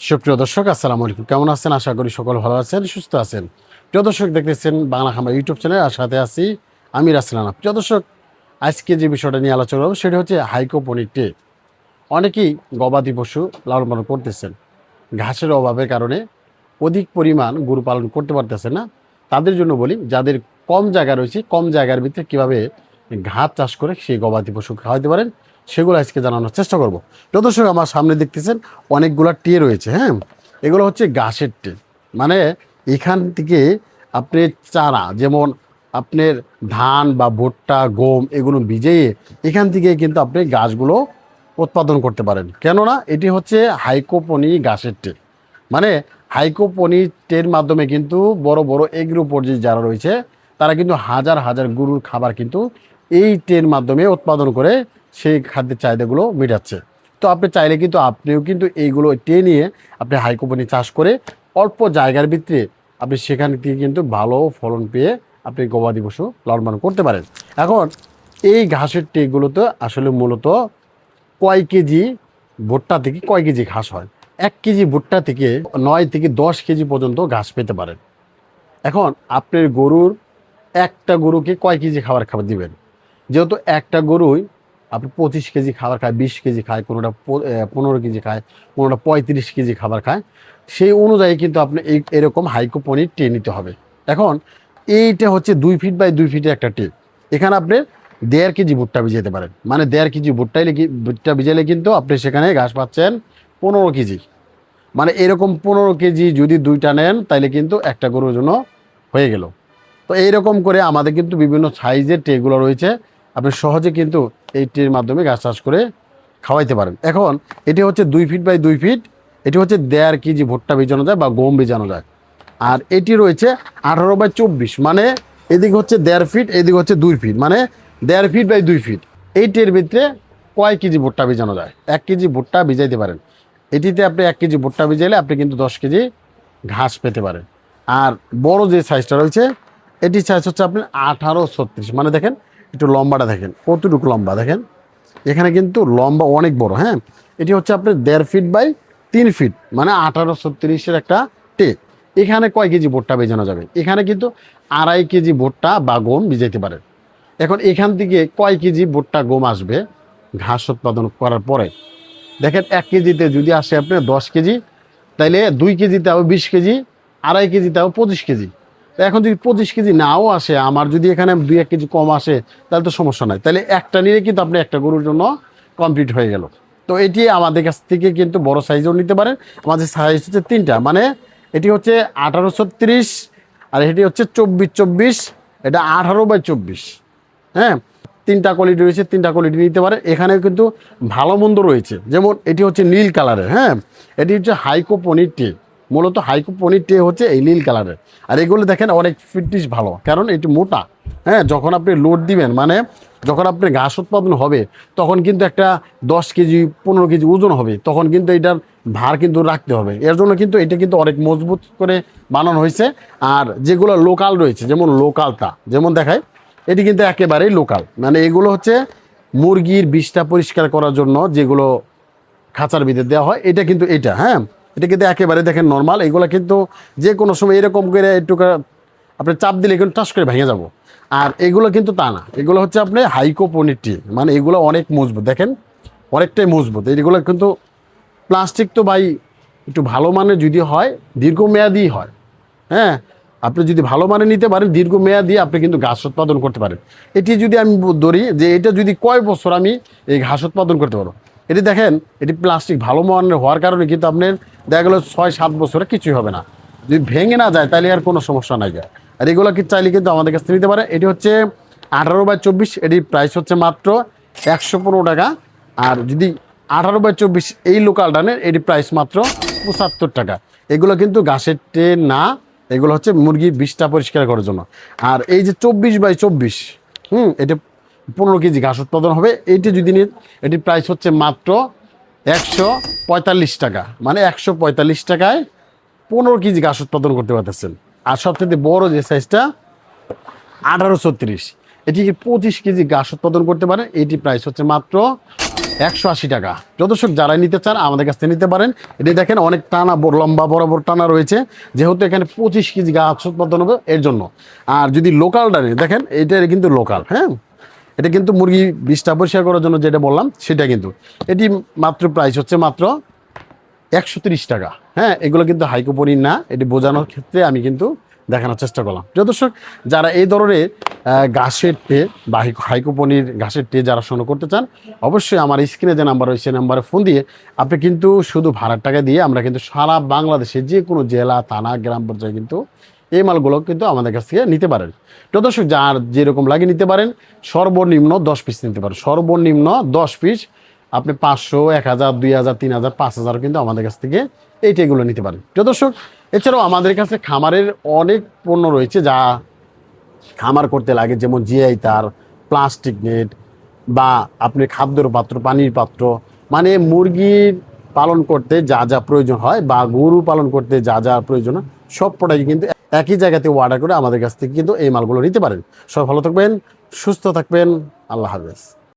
সুপ্রিয় দর্শক, আসসালামু আলাইকুম। কেমন আছেন? আশা করি সকল ভালো আছেন, সুস্থ আছেন। প্রিয় দর্শক, দেখতেছেন বাংলা খামার ইউটিউব চ্যানেল, আর সাথে আছি আমি রাসেলানা। প্রিয় দর্শক, আজকে যে বিষয়টা নিয়ে আলোচনা করব সেটা হচ্ছে হাইকোপনিক টে। অনেকেই গবাদি পশু লালন পালন করতেছেন, ঘাসের অভাবের কারণে অধিক পরিমাণ গরু পালন করতে পারতেছে না। তাদের জন্য বলি, যাদের কম জায়গা রয়েছে, কম জায়গার ভিতরে কীভাবে ঘাস চাষ করে সেই গবাদি পশু খাওয়াতে পারেন সেগুলো আজকে জানানোর চেষ্টা করব। প্রিয় দর্শক, আমার সামনে দেখতেছেন অনেকগুলো টে রয়েছে। হ্যাঁ, এগুলো হচ্ছে ঘাসের টে। মানে এখান থেকে আপনি চারা, যেমন আপনার ধান বা ভুট্টা, গম, এগুলো ভিজিয়ে এখান থেকে কিন্তু আপনি গাছগুলো উৎপাদন করতে পারেন। কেননা এটি হচ্ছে হাইকোপনি ঘাসের টে। মানে হাইকোপনি টের মাধ্যমে কিন্তু বড় বড় এগ্রো পর্যায়ে যারা রয়েছে তারা কিন্তু হাজার হাজার গরুর খাবার কিন্তু এই টের মাধ্যমে উৎপাদন করে সেই খাদ্যের চাহিদাগুলো মেটাচ্ছে। তো আপনি চাইলে কিন্তু আপনিও কিন্তু এইগুলো টে নিয়ে আপনি হাইকোপনি চাষ করে অল্প জায়গার ভিতরে আপনি সেখান থেকে কিন্তু ভালো ফলন পেয়ে আপনি গবাদি পশু লালন পালন করতে পারেন। এখন এই ঘাসের টেগুলোতে আসলে মূলত কয় কেজি ভুট্টা থেকে কয় কেজি ঘাস হয়? 1 কেজি ভুট্টা থেকে 9 থেকে 10 কেজি পর্যন্ত ঘাস পেতে পারেন। এখন আপনার গরুর একটা গরুকে কয় কেজি খাবার দিবেন? যেহেতু একটা গরুই আপনি 25 কেজি খাবার খায়, 20 কেজি খায়, কোনোটা 15 কেজি খায়, কোনোটা 35 কেজি খাবার খায়, সেই অনুযায়ী কিন্তু আপনি এরকম হাইকোপনিক টে নিতে হবে। এখন এইটা হচ্ছে 2 ফিট বাই 2 ফিটের একটা টে। এখানে আপনি 1.5 কেজি ভুট্টা ভিজাতে পারেন। মানে 1.5 কেজি ভুট্টা ভিজালে কিন্তু আপনি সেখানে ঘাস পাচ্ছেন 15 কেজি। মানে এরকম 15 কেজি যদি দুইটা নেন তাহলে কিন্তু একটা গরুর জন্য হয়ে গেল। তো এইরকম করে আমাদের কিন্তু বিভিন্ন সাইজের ট্রেগুলো রয়েছে। আপনি সহজে কিন্তু এই ট্রের মাধ্যমে গাছ চাষ করে খাওয়াইতে পারেন। এখন এটি হচ্ছে 2 ফিট বাই 2 ফিট। এটি হচ্ছে 1.5 কেজি ভুট্টা ভিজানো যায় বা গম ভিজানো যায়। আর এটি রয়েছে 18 বাই 24। মানে এদিকে হচ্ছে 1.5 ফিট, এদিকে হচ্ছে 2 ফিট, মানে 1.5 ফিট বাই 2 ফিট। এই ট্রের ভিতরে কয় কেজি ভুট্টা ভিজানো যায়? 1 কেজি ভুট্টা ভিজাইতে পারেন। এটিতে আপনি 1 কেজি ভুট্টা ভিজাইলে আপনি কিন্তু 10 কেজি ঘাস পেতে পারেন। আর বড় যে সাইজটা রয়েছে এটি সাইজ হচ্ছে আপনি 18-36। মানে দেখেন একটু লম্বাটা দেখেন কতটুকু লম্বা, দেখেন এখানে কিন্তু লম্বা অনেক বড়। হ্যাঁ, এটি হচ্ছে আপনার 1.5 ফিট বাই 3 ফিট, মানে 18-36-এর একটা টে। এখানে কয় কেজি ভুট্টা ভেজানো যাবে? এখানে কিন্তু 2.5 কেজি ভুট্টা বা গম ভিজাইতে পারেন। এখন এখান থেকে কয় কেজি ভুট্টা গম আসবে ঘাস উৎপাদন করার পরে? দেখেন 1 কেজিতে যদি আসে আপনার 10 কেজি, তাইলে 2 কেজিতে হবে 20 কেজি, 2.5 কেজিতে হবে 25 কেজি। তো এখন যদি 25 কেজি নাও আসে, আমার যদি এখানে 2-1 কেজি কম আসে, তাহলে তো সমস্যা নাই। তাহলে একটা নিয়ে কিন্তু আপনি একটা গরুর জন্য কমপ্লিট হয়ে গেল। তো এটি আমাদের কাছ থেকে কিন্তু বড় সাইজও নিতে পারেন। আমাদের সাইজ হচ্ছে 3টা, মানে এটি হচ্ছে 18-36, আর এটি হচ্ছে 24-24, এটা 18 বাই 24। হ্যাঁ, 3টা কোয়ালিটি রয়েছে, 3টা কোয়ালিটি নিতে পারে। এখানে কিন্তু ভালো মন্দ রয়েছে, যেমন এটি হচ্ছে নীল কালারের। হ্যাঁ, এটি হচ্ছে হাইকোপনিক টে। মূলত হাইকোপনিক টে হচ্ছে এই নীল কালারের। আর এগুলো দেখেন অনেক ফিটনেস ভালো, কারণ এটি মোটা। হ্যাঁ, যখন আপনি লোড দিবেন, মানে যখন আপনার ঘাস উৎপাদন হবে তখন কিন্তু একটা 10 কেজি 15 কেজি ওজন হবে, তখন কিন্তু এটার ভার কিন্তু রাখতে হবে। এর জন্য কিন্তু এটা কিন্তু অনেক মজবুত করে বানানো হয়েছে। আর যেগুলো লোকাল রয়েছে, যেমন লোকালটা যেমন দেখায়, এটি কিন্তু একেবারেই লোকাল। মানে এগুলো হচ্ছে মুরগির বিষটা পরিষ্কার করার জন্য যেগুলো খাঁচার ভিতরে দেওয়া হয়, এটা কিন্তু এটা। হ্যাঁ, এটা কিন্তু একেবারে দেখেন নর্মাল। এগুলো কিন্তু যে কোনো সময় এরকম করে একটু আপনি চাপ দিলে কিন্তু টাস করে ভেঙে যাব। আর এগুলো কিন্তু তা না, এগুলো হচ্ছে আপনি হাইকোপনিক টে। মানে এগুলো অনেক মজবুত, দেখেন অনেকটাই মজবুত। এইগুলো কিন্তু প্লাস্টিক তো ভাই একটু ভালো মানের যদি হয়, দীর্ঘমেয়াদী হয়। হ্যাঁ, আপনি যদি ভালো মানে নিতে পারেন, দীর্ঘমেয়াদী আপনি কিন্তু ঘাস উৎপাদন করতে পারেন। এটি যদি আমি ধরি যে এটা যদি কয় বছর আমি এই ঘাস উৎপাদন করতে পারবো, এটি দেখেন এটি প্লাস্টিক ভালো মানের হওয়ার কারণে কিন্তু আপনার দেখা গেলো 6-7 বছরে কিছুই হবে না। যদি ভেঙে না যায় তাহলে আর কোনো সমস্যা নাই যায়। আর এগুলো কি চাইলে কিন্তু আমাদের কাছ থেকে নিতে পারে। এটি হচ্ছে 18 বাই 24, এটির প্রাইস হচ্ছে মাত্র 115 টাকা। আর যদি 18 বাই 24 এই লোকালটা নেন, এটি প্রাইস মাত্র 75 টাকা। এগুলো কিন্তু ঘাসের টে না, এগুলো হচ্ছে মুরগির বিষটা পরিষ্কার করার জন্য। আর এই যে 24 বাই 24, এটা 15 কেজি ঘাস উৎপাদন হবে। এইটি যদি নিন, এটির প্রাইস হচ্ছে মাত্র 145 টাকা। মানে 145 টাকায় 15 কেজি ঘাস উৎপাদন করতে পারতেছেন। আর সবচেয়ে বড় যে সাইজটা 18-36, এটি 25 কেজি ঘাস উৎপাদন করতে পারে। এটি প্রাইস হচ্ছে মাত্র 180 টাকা। দর্শক যারা নিতে চান আমাদের কাছ থেকে নিতে পারেন। এটি দেখেন অনেক টানা লম্বা বরাবর টানা রয়েছে, যেহেতু এখানে 25 কেজি গাছ উৎপাদন হবে এর জন্য। আর যদি লোকালটা নেই, দেখেন এটা কিন্তু লোকাল, হ্যাঁ, এটা কিন্তু মুরগি 20টা পরিষ্কার করার জন্য যেটা বললাম সেটা কিন্তু। এটি মাত্র প্রাইস হচ্ছে মাত্র 130 টাকা। হ্যাঁ, এগুলো কিন্তু হাইকোপনির না, এটি বোঝানোর ক্ষেত্রে আমি কিন্তু দেখানোর চেষ্টা করলাম। প্রিয় দর্শক, যারা এই ধরনের ঘাসের টে বা হাইকোপনির ঘাসের টে যারা সংগ্রহ করতে চান, অবশ্যই আমার স্ক্রিনে যে নাম্বার রয়েছে নাম্বারে ফোন দিয়ে আপনি কিন্তু শুধু ভাড়ার টাকা দিয়ে আমরা কিন্তু সারা বাংলাদেশে যে কোনো জেলা, থানা, গ্রাম পর্যায়ে কিন্তু এই মালগুলো কিন্তু আমাদের কাছ থেকে নিতে পারেন। প্রিয় দর্শক, যার যেরকম লাগে নিতে পারেন। সর্বনিম্ন 10 পিস নিতে পারেন, সর্বনিম্ন 10 পিস। আপনি 500, 1000, 2000, 3000, 5000 কিন্তু আমাদের কাছ থেকে এইটাইগুলো নিতে পারেন। প্রিয় দর্শক, এছাড়াও আমাদের কাছে খামারের অনেক পণ্য রয়েছে যা খামার করতে লাগে, যেমন জিআই তার, প্লাস্টিক নেট, বা আপনি খাদ্যের পাত্র, পানির পাত্র, মানে মুরগির পালন করতে যা যা প্রয়োজন হয় বা গরু পালন করতে যা যা প্রয়োজন হয় সব প্রোডাক্ট কিন্তু একই জায়গাতে অর্ডার করে আমাদের কাছ থেকে কিন্তু এই মালগুলো নিতে পারেন। সব ভালো থাকবেন, সুস্থ থাকবেন, আল্লাহ হাফেজ।